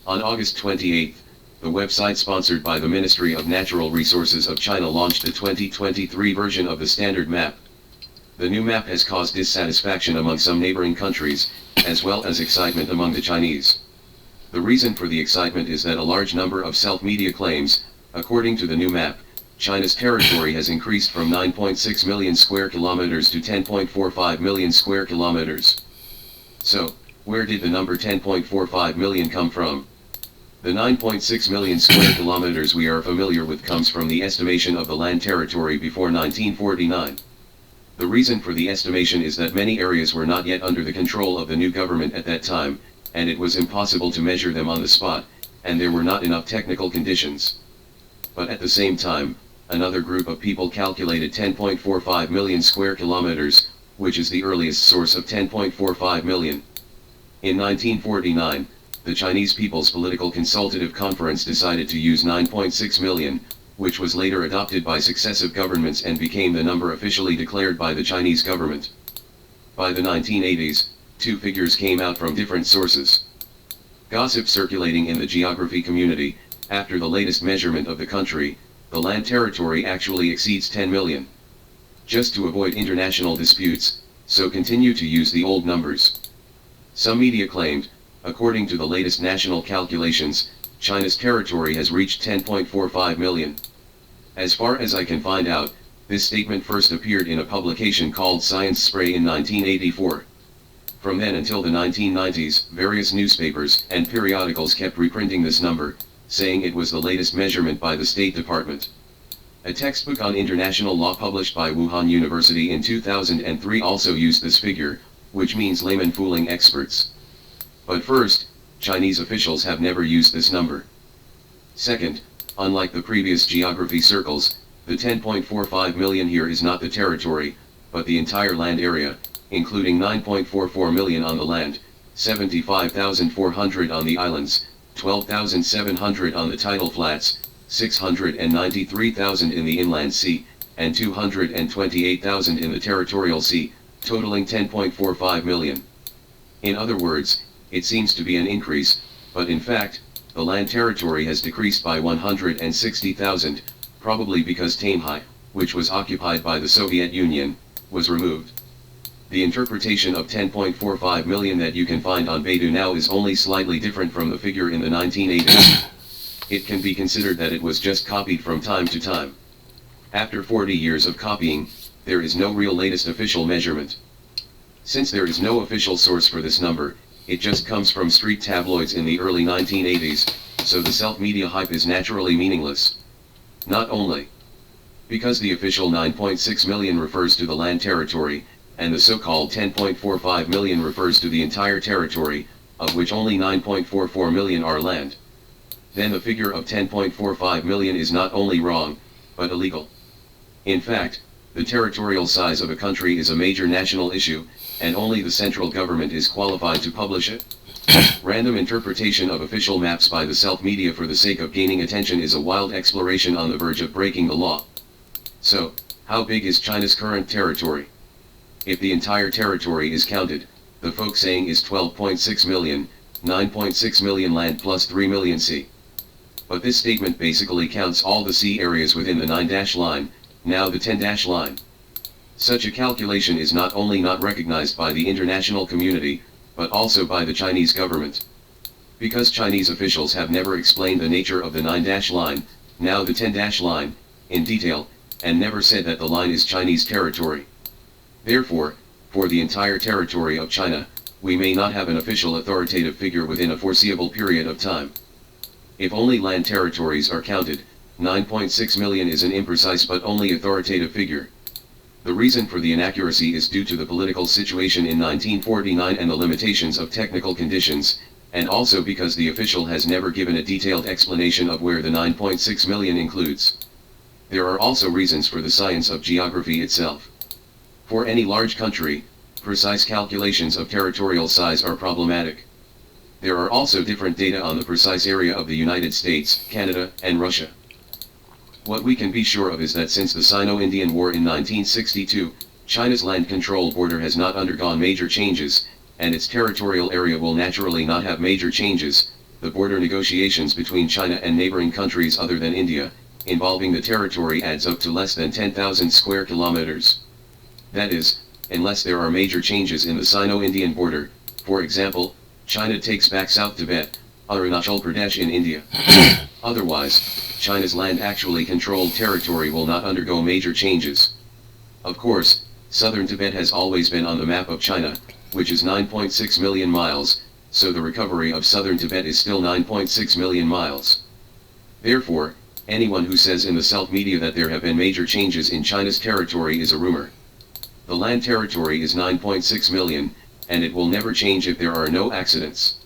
On August 28, the website sponsored by the Ministry of Natural Resources of China launched the 2023 version of the standard map. The new map has caused dissatisfaction among some neighboring countries, as well as excitement among the Chinese. The reason for the excitement is that a large number of self-media claims, according to the new map, China's territory has increased from 9.6 million square kilometers to 10.45 million square kilometers. So, where did the number 10.45 million come from? The 9.6 million square kilometers we are familiar with comes from the estimation of the land territory before 1949. The reason for the estimation is that many areas were not yet under the control of the new government at that time, and it was impossible to measure them on the spot, and there were not enough technical conditions. But at the same time, another group of people calculated 10.45 million square kilometers, which is the earliest source of 10.45 million. In 1949, the Chinese People's Political Consultative Conference decided to use 9.6 million, which was later adopted by successive governments and became the number officially declared by the Chinese government. By the 1980s, two figures came out from different sources. Gossip circulating in the geography community, after the latest measurement of the country, the land territory actually exceeds 10 million. Just to avoid international disputes, so continue to use the old numbers. Some media claimed, according to the latest national calculations, China's territory has reached 10.45 million. As far as I can find out, this statement first appeared in a publication called Science Spray in 1984. From then until the 1990s, various newspapers and periodicals kept reprinting this number, saying it was the latest measurement by the State Department. A textbook on international law published by Wuhan University in 2003 also used this figure, which means layman fooling experts. But first, Chinese officials have never used this number. Second, unlike the previous geography circles, the 10.45 million here is not the territory, but the entire land area, including 9.44 million on the land, 75,400 on the islands, 12,700 on the tidal flats, 693,000 in the inland sea, and 228,000 in the territorial sea, totaling 10.45 million. In other words, it seems to be an increase, but in fact, the land territory has decreased by 160,000, probably because Tanhai, which was occupied by the Soviet Union, was removed. The interpretation of 10.45 million that you can find on Baidu now is only slightly different from the figure in the 1980s. It can be considered that it was just copied from time to time. After 40 years of copying, there is no real latest official measurement. Since there is no official source for this number, it just comes from street tabloids in the early 1980s, so the self-media hype is naturally meaningless. Not only because the official 9.6 million refers to the land territory, and the so-called 10.45 million refers to the entire territory, of which only 9.44 million are land. Then the figure of 10.45 million is not only wrong, but illegal. In fact, the territorial size of a country is a major national issue, and only the central government is qualified to publish it. Random interpretation of official maps by the self-media for the sake of gaining attention is a wild exploration on the verge of breaking the law. So, how big is China's current territory? If the entire territory is counted, the folk saying is 12.6 million, 9.6 million land plus 3 million sea. But this statement basically counts all the sea areas within the 9- line, now the 10- line. Such a calculation is not only not recognized by the international community, but also by the Chinese government. Because Chinese officials have never explained the nature of the 9- line, now the 10- line, in detail, and never said that the line is Chinese territory. Therefore, for the entire territory of China, we may not have an official authoritative figure within a foreseeable period of time. If only land territories are counted, 9.6 million is an imprecise but only authoritative figure. The reason for the inaccuracy is due to the political situation in 1949 and the limitations of technical conditions, and also because the official has never given a detailed explanation of where the 9.6 million includes. There are also reasons for the science of geography itself. For any large country, precise calculations of territorial size are problematic. There are also different data on the precise area of the United States, Canada, and Russia. What we can be sure of is that since the Sino-Indian War in 1962, China's land control border has not undergone major changes, and its territorial area will naturally not have major changes, the border negotiations between China and neighboring countries other than India, involving the territory adds up to less than 10,000 square kilometers. That is, unless there are major changes in the Sino-Indian border, for example, China takes back South Tibet, Arunachal Pradesh in India. Otherwise, China's land actually controlled territory will not undergo major changes. Of course, southern Tibet has always been on the map of China, which is 9.6 million miles, so the recovery of southern Tibet is still 9.6 million miles. Therefore, anyone who says in the Self media that there have been major changes in China's territory is a rumor. The land territory is 9.6 million, and it will never change if there are no accidents.